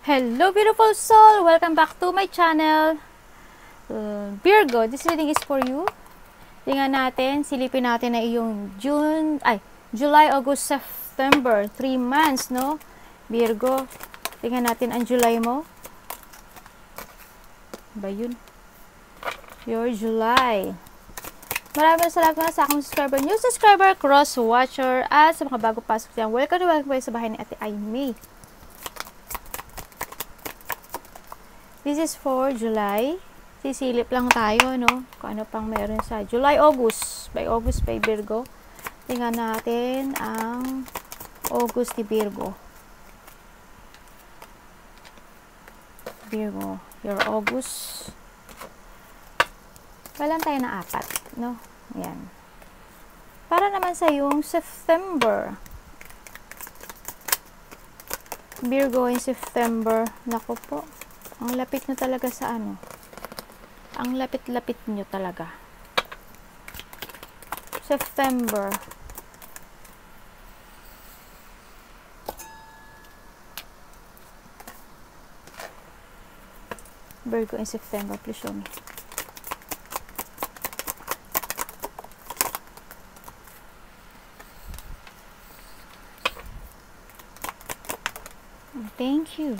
Hello beautiful soul! Welcome back to my channel. Virgo, this reading is for you. Tingnan natin, silipin natin na iyong July, August, September. 3 months, no? Virgo, tingnan natin ang July mo. Ba yun? Your July. Maraming salamat sa aking subscriber, new subscriber, cross-watcher, at sa mga bago pasok dyan. Welcome to welcome sa bahay ni Ate Aimee. This is for July. Sisilip lang tayo, no? Kung ano pang meron sa July, August. By August, by Virgo. Tingnan natin ang August ni Virgo. Virgo, your August. Walang tayo na 4, no? Ayan. Para naman sa yung September. Virgo in September. Naku po. Ang lapit nyo talaga sa ano. Ang lapit-lapit nyo talaga. September. Virgo in September. Please show me. Thank you.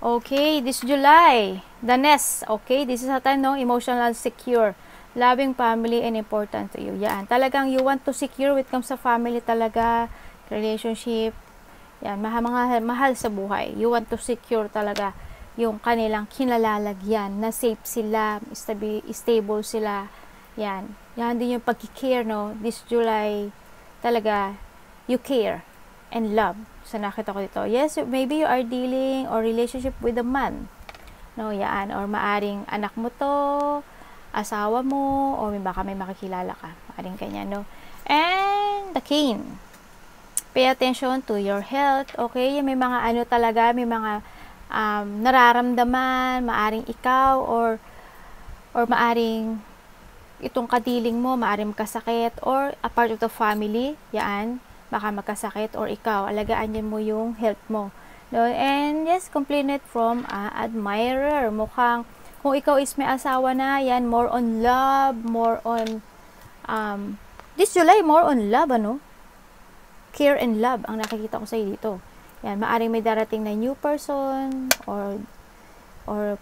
Okay, this July, the nest. Okay, this is a time, no? Emotional secure, loving family and important to you. Yan, talagang you want to secure when it comes sa family talaga, relationship. Yan, mahal sa buhay. You want to secure talaga yung kanilang kinalalagyan, na safe sila, stable sila. Yan, yan din yung pag-care, no? This July, talaga, you care and love. So, nakita ko dito. Yes, maybe you are dealing or relationship with a man. No, yan. Or maaring anak mo to, asawa mo, or baka may makikilala ka. Maaring ganyan, no? And the king. Pay attention to your health. Okay? May mga ano talaga, may mga nararamdaman, maaring ikaw, or maaring itong kadiling mo, maaring kasakit, or a part of the family. Yan. Baka magkasakit or ikaw, alagaan niyo mo yung health mo. No? And yes, complete from admirer. Mukhang, kung ikaw is may asawa na, yan, more on love, more on, this July, more on love, ano? Care and love, ang nakikita ko sa'yo dito. Yan, maaring may darating na new person, or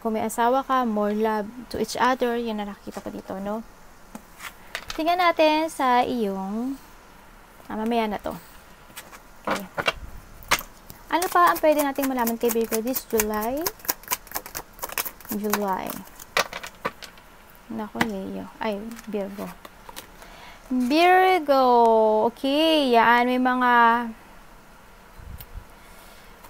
kung may asawa ka, more love to each other, yan na nakikita ko dito, no? Tingnan natin sa iyong mamaya na to. Okay. Ano pa ang pwede nating malaman kay Virgo this July? July. Nako, Leo. Ay, Virgo. Virgo. Okay, yan. May mga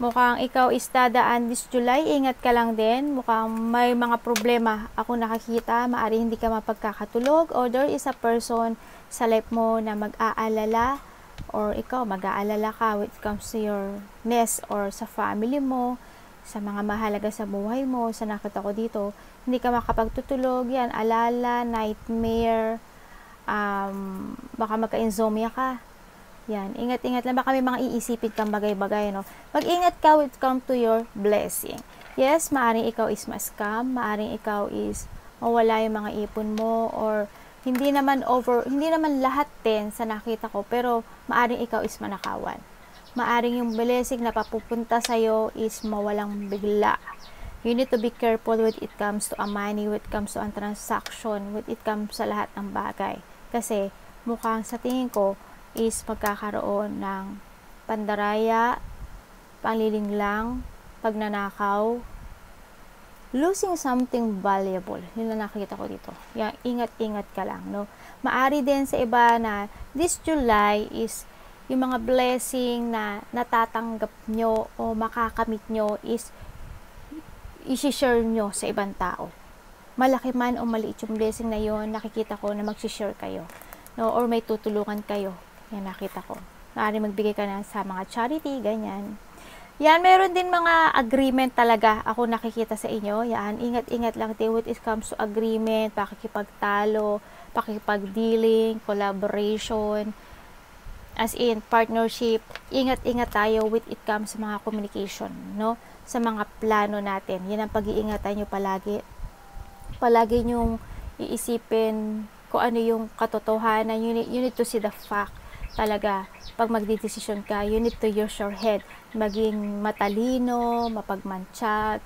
mukhang ikaw is dadaan this July. Ingat ka lang din. Mukhang may mga problema ako nakakita. Maari hindi ka mapagkakatulog. Or there is a person sa life mo na mag-aalala, or ikaw mag-aalala ka when it comes to your nest or sa family mo, sa mga mahalaga sa buhay mo. Sa nakita ko dito, hindi ka makapagtutulog, yan, alala, nightmare, baka magka-insomnia ka. Yan, ingat-ingat lang, baka may mga iisipin kang bagay-bagay, no? Mag-ingat ka when it comes to your blessing. Yes, maaring ikaw is ma-scam, maaring ikaw is mawala yung mga ipon mo, or hindi naman lahat din sa nakita ko, pero maaring ikaw is manakawan. Maaring yung blessing na papupunta sa'yo is mawalang bigla. You need to be careful when it comes to a money, when it comes to a transaction, when it comes sa lahat ng bagay. Kasi mukhang sa tingin ko is magkakaroon ng pandaraya, panlilinglang, pagnanakaw, losing something valuable. Yun na nakikita ko dito. Yan, ingat-ingat ka lang, no? Maari din sa iba na this July is yung mga blessing na natatanggap nyo o makakamit nyo is i-share nyo sa ibang tao. Malaki man o maliit yung blessing na yon, nakikita ko na mag-share kayo, no? Or may tutulungan kayo. Yan, nakita ko. Maari magbigay ka na sa mga charity, ganyan. Yan, meron din mga agreement talaga ako nakikita sa inyo. Yan, ingat-ingat lang din when it comes to agreement, pakikipagtalo, pakikipag-dealing, collaboration. As in, partnership, ingat-ingat tayo with it comes sa mga communication, no? Sa mga plano natin. Yan ang pag-iingatan nyo palagi. Palagi nyong iisipin kung ano yung katotohanan. You need to see the fact talaga. Pag magdidesisyon ka, you need to use your head. Maging matalino, mapagmantsa,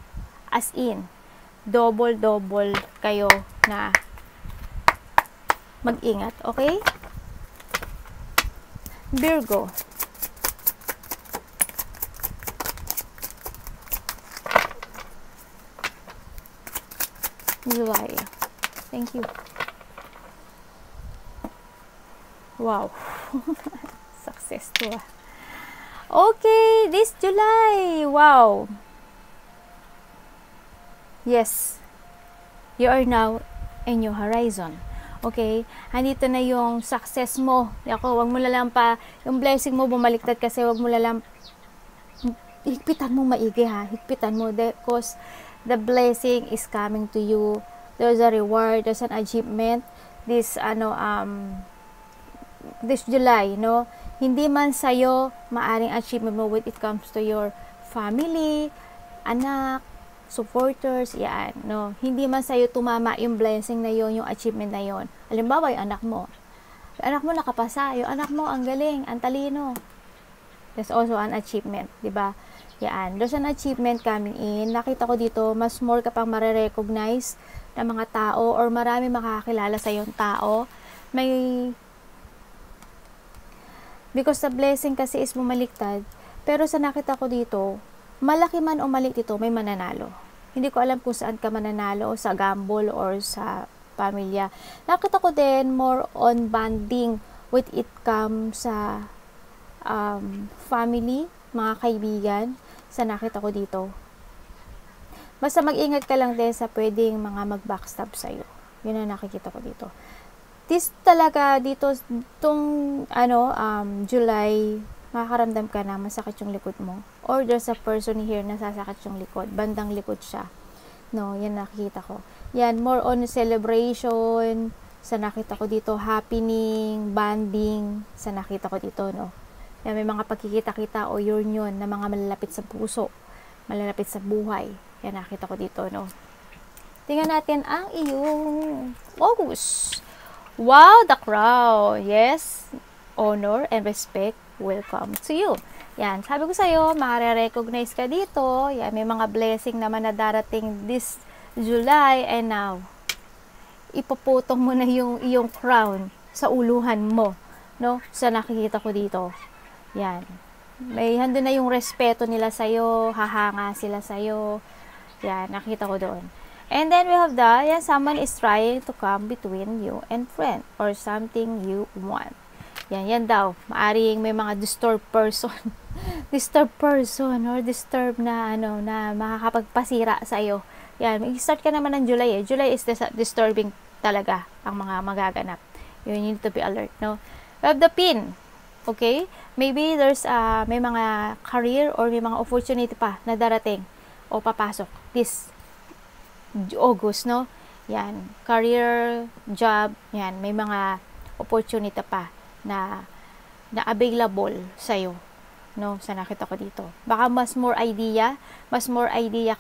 as in, double kayo na mag-ingat, okay? Virgo. July. Thank you. Wow. Success to ah. Okay, this July. Wow. Yes. You are now a new horizon. Okay? Andito na yung success mo. Ako, wag mo lang pa, yung blessing mo bumaliktad kasi wag mo lang higpitan mo maigi ha. Higpitan mo because the blessing is coming to you. There's a reward, there's an achievement. This July, no? Hindi man sa'yo maaring achievement mo when it comes to your family, anak, supporters, yan, no? Hindi man sa'yo tumama yung blessing na yon, yung achievement na yon. Halimbawa, yung anak mo. Yung anak mo nakapasa, yung anak mo ang galing, ang talino. There's also an achievement, di ba? Yan, there's an achievement coming in. Nakita ko dito, mas more ka pang marirecognize ng mga tao or marami makakakilala sa yung tao. Because the blessing kasi is bumaliktad, pero sa nakita ko dito, malaki man o maliit ito, may mananalo. Hindi ko alam kung saan ka mananalo, sa gamble or sa pamilya. Nakita ko din more on bonding with it comes sa family, mga kaibigan, sa nakita ko dito. Basta mag-ingat ka lang din sa pwedeng mga mag-backstab sa'yo. Yun ang nakikita ko dito. This talaga dito, July, makakaramdam ka na masakit yung likod mo. Or there's a person here na sasakit yung likod. Bandang likod siya. No, yan nakikita ko. Yan, more on celebration. Sa nakita ko dito, happening, bonding. Sa nakita ko dito, no. Yan, may mga pagkikita-kita o union na mga malalapit sa puso. Malalapit sa buhay. Yan nakita ko dito, no. Tingnan natin ang iyong August. Wow, the crown. Yes, honor and respect will come to you. Yan, sabi ko sa'yo, makare-recognize ka dito. Yan, may mga blessing naman na darating this July. And now, ipuputong mo na yung iyong crown sa uluhan mo. No? Sa nakikita ko dito. Yan. May hando na yung respeto nila sa'yo. Hahanga sila sa'yo. Yan, nakita ko doon. And then we have someone is trying to come between you and friend or something you want. Yan daw. Maaring may mga disturbed person. Disturbed person or disturbed na na makakapagpasira sa iyo. Yan, mag-start ka naman ng July eh. July is disturbing talaga ang mga magaganap. You need to be alert, no? We have the pin. Okay? Maybe there's may mga career or may mga opportunity pa na darating o papasok this August, no? Yan, career, job, yan, may mga opportunity pa na available sa'yo, no? Sa nakita ko dito. Baka mas more idea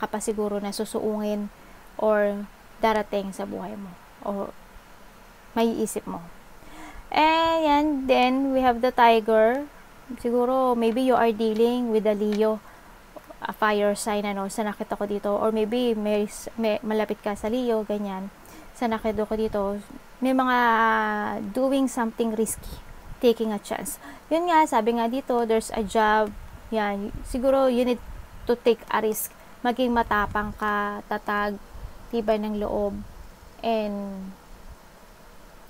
ka pa siguro na susuungin or darating sa buhay mo o may isip mo. And yan, then we have the tiger. Siguro, maybe you are dealing with the Leo, a fire sign, sa nakita ko dito, or maybe may malapit ka sa Leo, ganyan. Sa nakita ko dito, may mga doing something risky, taking a chance. Yun nga, sabi nga dito, there's a job, yan, siguro you need to take a risk, maging matapang ka, tatag, tibay ng loob, and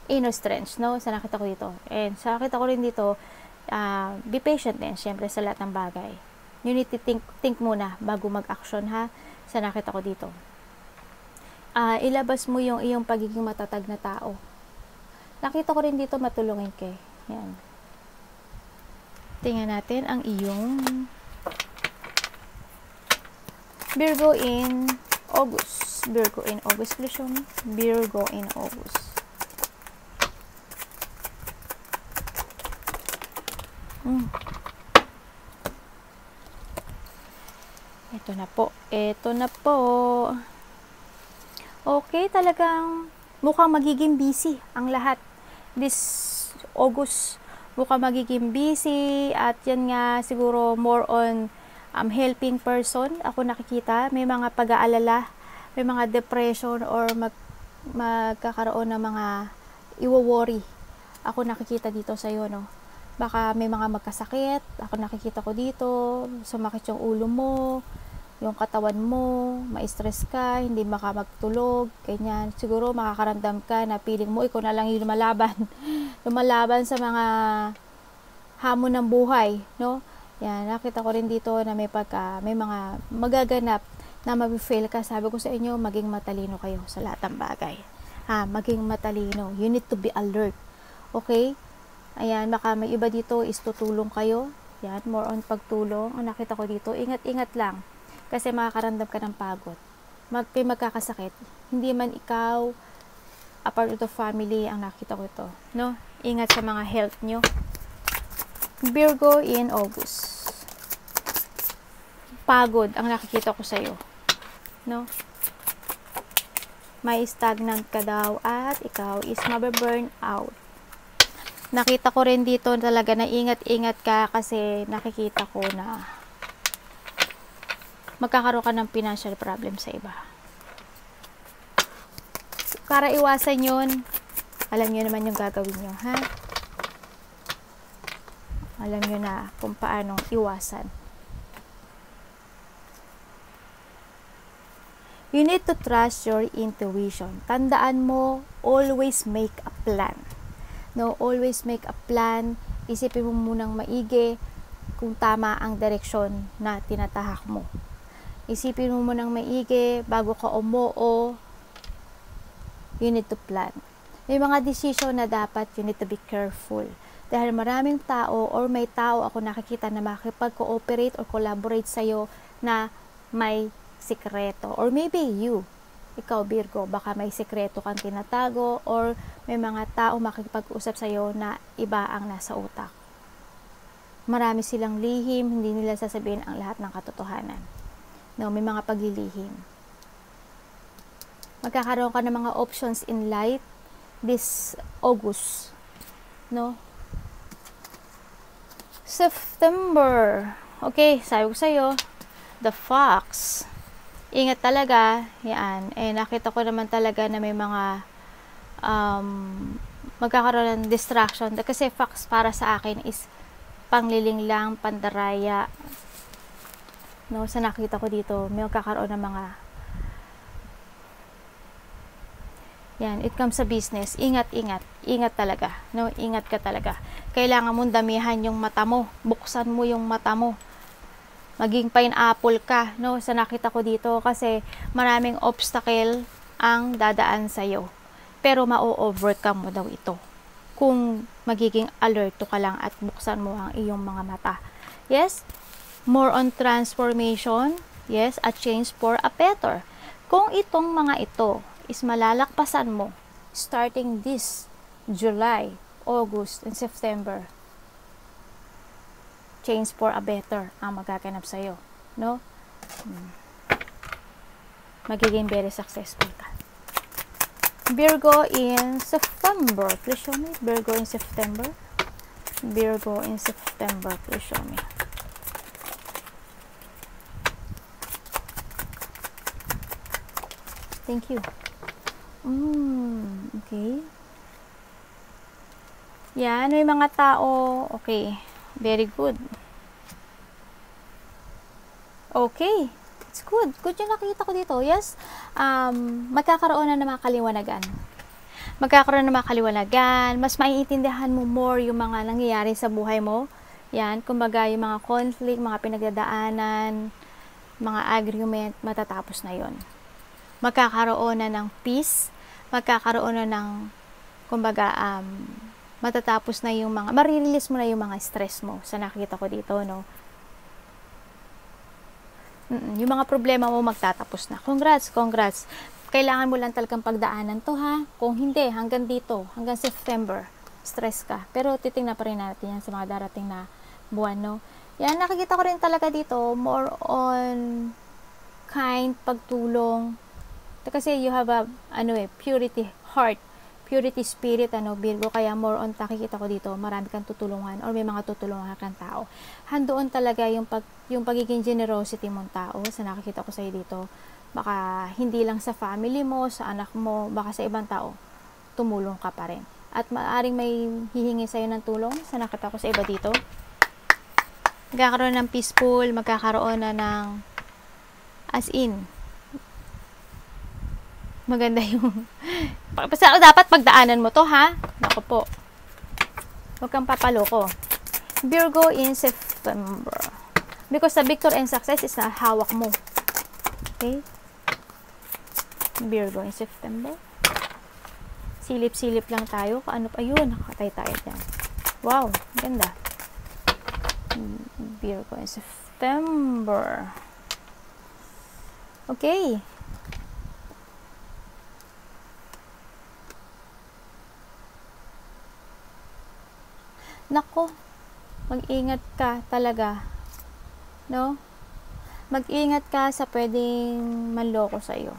inner strength, no, sa nakita ko dito. And sa nakita ko rin dito, be patient din, syempre, sa lahat ng bagay. You need to think muna bago mag-action, ha, sa nakita ko dito. Ilabas mo yung iyong pagiging matatag na tao. Nakita ko rin dito matulungin ka. Yan. Tingnan natin ang iyong Virgo in August. Virgo in August, please show me. Virgo in August. Ito na po. Ito na po. Okay, talagang mukhang magiging busy ang lahat. This August, mukhang magiging busy at yan nga siguro more on helping person. Ako nakikita, may mga pag-aalala, may mga depression or magkakaroon ng mga iwo-worry. Ako nakikita dito sa iyo, no? Baka may mga magkasakit. Ako nakikita ko dito, sumakit yung ulo mo, yung katawan mo, ma-stress ka, hindi magtulog, ganyan. Siguro makakaramdam ka na feeling mo, ikaw na lang yung lumalaban. Lumalaban sa mga hamon ng buhay, no? Yan, nakita ko rin dito na may mga magaganap na mabifail ka. Sabi ko sa inyo, maging matalino kayo sa lahat ng bagay. Maging matalino. You need to be alert. Okay? Ayan, baka may iba dito is tutulong kayo. Yan, more on pagtulong. Ang nakita ko dito, ingat-ingat lang. Kasi makakaramdam ka ng pagod. Magkakasakit. Hindi man ikaw, a part of the family, ang nakita ko ito. No? Ingat sa mga health nyo. Virgo in August. Pagod ang nakikita ko sa'yo. No? May stagnant ka daw at ikaw is mabe-burn out. Nakita ko rin dito talaga na ingat-ingat ka kasi nakikita ko na magkakaroon ka ng financial problem sa iba. Para iwasan yun, alam nyo naman yung gagawin nyo, ha? Alam nyo na kung paanong iwasan. You need to trust your intuition. Tandaan mo, always make a plan. No, always make a plan. Isipin mo munang maigi kung tama ang direksyon na tinatahak mo. Isipin mo munang maigi bago ka umuo. You need to plan. May mga decision na dapat you need to be careful. Dahil maraming tao or may tao ako nakikita na makipag-cooperate or collaborate sa'yo na may sikreto. Or maybe you, ikaw Virgo, baka may sikreto kang tinatago or may mga tao makikipag-usap sa'yo na iba ang nasa utak. Marami silang lihim, hindi nila sasabihin ang lahat ng katotohanan. No, may mga paglilihim. Magkakaroon ka ng mga options in life this August. No? September. Okay, sabi ko sa'yo, the fox. Ingat talaga, yan. Nakita ko naman talaga na may mga magkakaroon ng distraction. Kasi fox para sa akin is pangliling lang, pandaraya. No, sa nakita ko dito, may magkakaroon ng mga yan, it comes sa business. Ingat talaga. No, ingat ka talaga. Kailangan mong damihan yung mata mo. Buksan mo yung mata mo. Maging pineapple ka, no, sa nakita ko dito kasi maraming obstacle ang dadaan sa'yo. Pero ma-overcome mo daw ito. Kung magiging alerto ka lang at buksan mo ang iyong mga mata. Yes? More on transformation. Yes? A change for a better. Kung itong mga ito is malalakpasan mo starting this July, August, and September, change for a better ang magaganap sa'yo. No? Magiging very successful ka. Virgo in September. Please show me. Virgo in September. Virgo in September. Please show me. Thank you. Okay. Yan, may mga tao. Okay. Very good. Okay. It's good. Good yung nakita ko dito. Yes. Magkakaroon na ng mga kaliwanagan. Magkakaroon ng mga kaliwanagan. Mas maiintindihan mo more yung mga nangyayari sa buhay mo. Yan. Kumbaga yung mga conflict, mga pinagdadaanan, mga argument, matatapos na yon. Magkakaroon na ng peace. Magkakaroon na ng, kumbaga, matatapos na yung mga, marirelease mo na yung mga stress mo sa nakita ko dito, no? Yung mga problema mo magtatapos na. Congrats. Kailangan mo lang talagang pagdaanan to, ha? Kung hindi, hanggang dito, hanggang September, stress ka. Pero titingnan pa rin natin yan sa mga darating na buwan, no? Yan, nakikita ko rin talaga dito, more on kind, pagtulong. Kasi you have a, purity heart, purity spirit, Virgo, kaya more on nakikita ko dito, marami kang tutulungan or may mga tutulungan kang tao. Handoon talaga yung pagiging generosity mong tao sa nakikita ko sa'yo dito. Baka hindi lang sa family mo, sa anak mo, baka sa ibang tao, tumulong ka pa rin. At maaaring may hihingi sa'yo ng tulong sa nakita ko sa iba dito. Magkakaroon ng peaceful, magkakaroon na ng as in, maganda yung basta dapat pagdaanan mo to, ha? Nako po, huwag kang papaloko. Virgo in September, because the victory and success is na hawak mo. Okay, Virgo in September. Silip-silip lang tayo. Ano pa yun? Nakatay tayo dyan. Wow, ganda. Virgo in September. Okay. Nako, mag-ingat ka talaga. No? Mag-ingat ka sa pwedeng manloko sa iyo.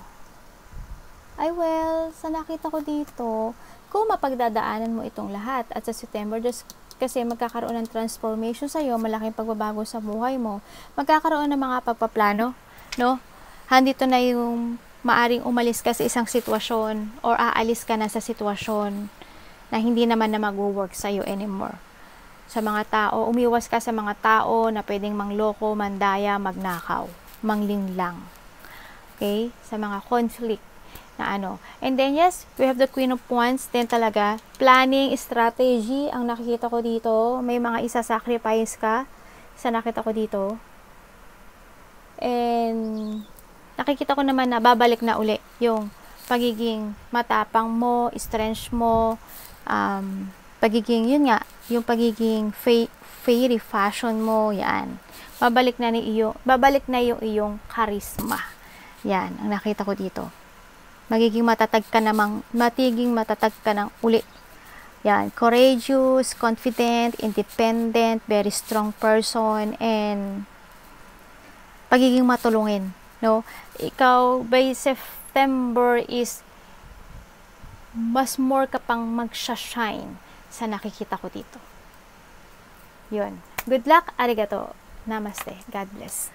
Ay, well, sa nakita ko dito, kung mapagdadaanan mo itong lahat at sa September, just kasi magkakaroon ng transformation sa iyo, malaking pagbabago sa buhay mo, magkakaroon ng mga pagpaplano, no? Handito na yung maaring umalis ka sa isang sitwasyon or aalis ka na sa sitwasyon na hindi naman na mag-work sa iyo anymore. Sa mga tao, umiwas ka sa mga tao na pwedeng mangloko, mandaya, magnakaw, manglinglang. Okay? Sa mga conflict na And then, yes, we have the Queen of Wands. Then talaga, planning, strategy, ang nakikita ko dito. May mga isa-sacrifice ka sa nakita ko dito. And nakikita ko naman na babalik na uli yung pagiging matapang mo, strength mo, pagiging, yun nga, yung pagiging fairy fashion mo, yan. Babalik na yung iyong charisma. Yan, ang nakita ko dito. Magiging matatag ka ng uli. Yan, courageous, confident, independent, very strong person, and pagiging matulungin, no? Ikaw, by September is mas more ka pang magsha-shine sa nakikita ko dito. Yun. Good luck, arigato. Namaste. God bless.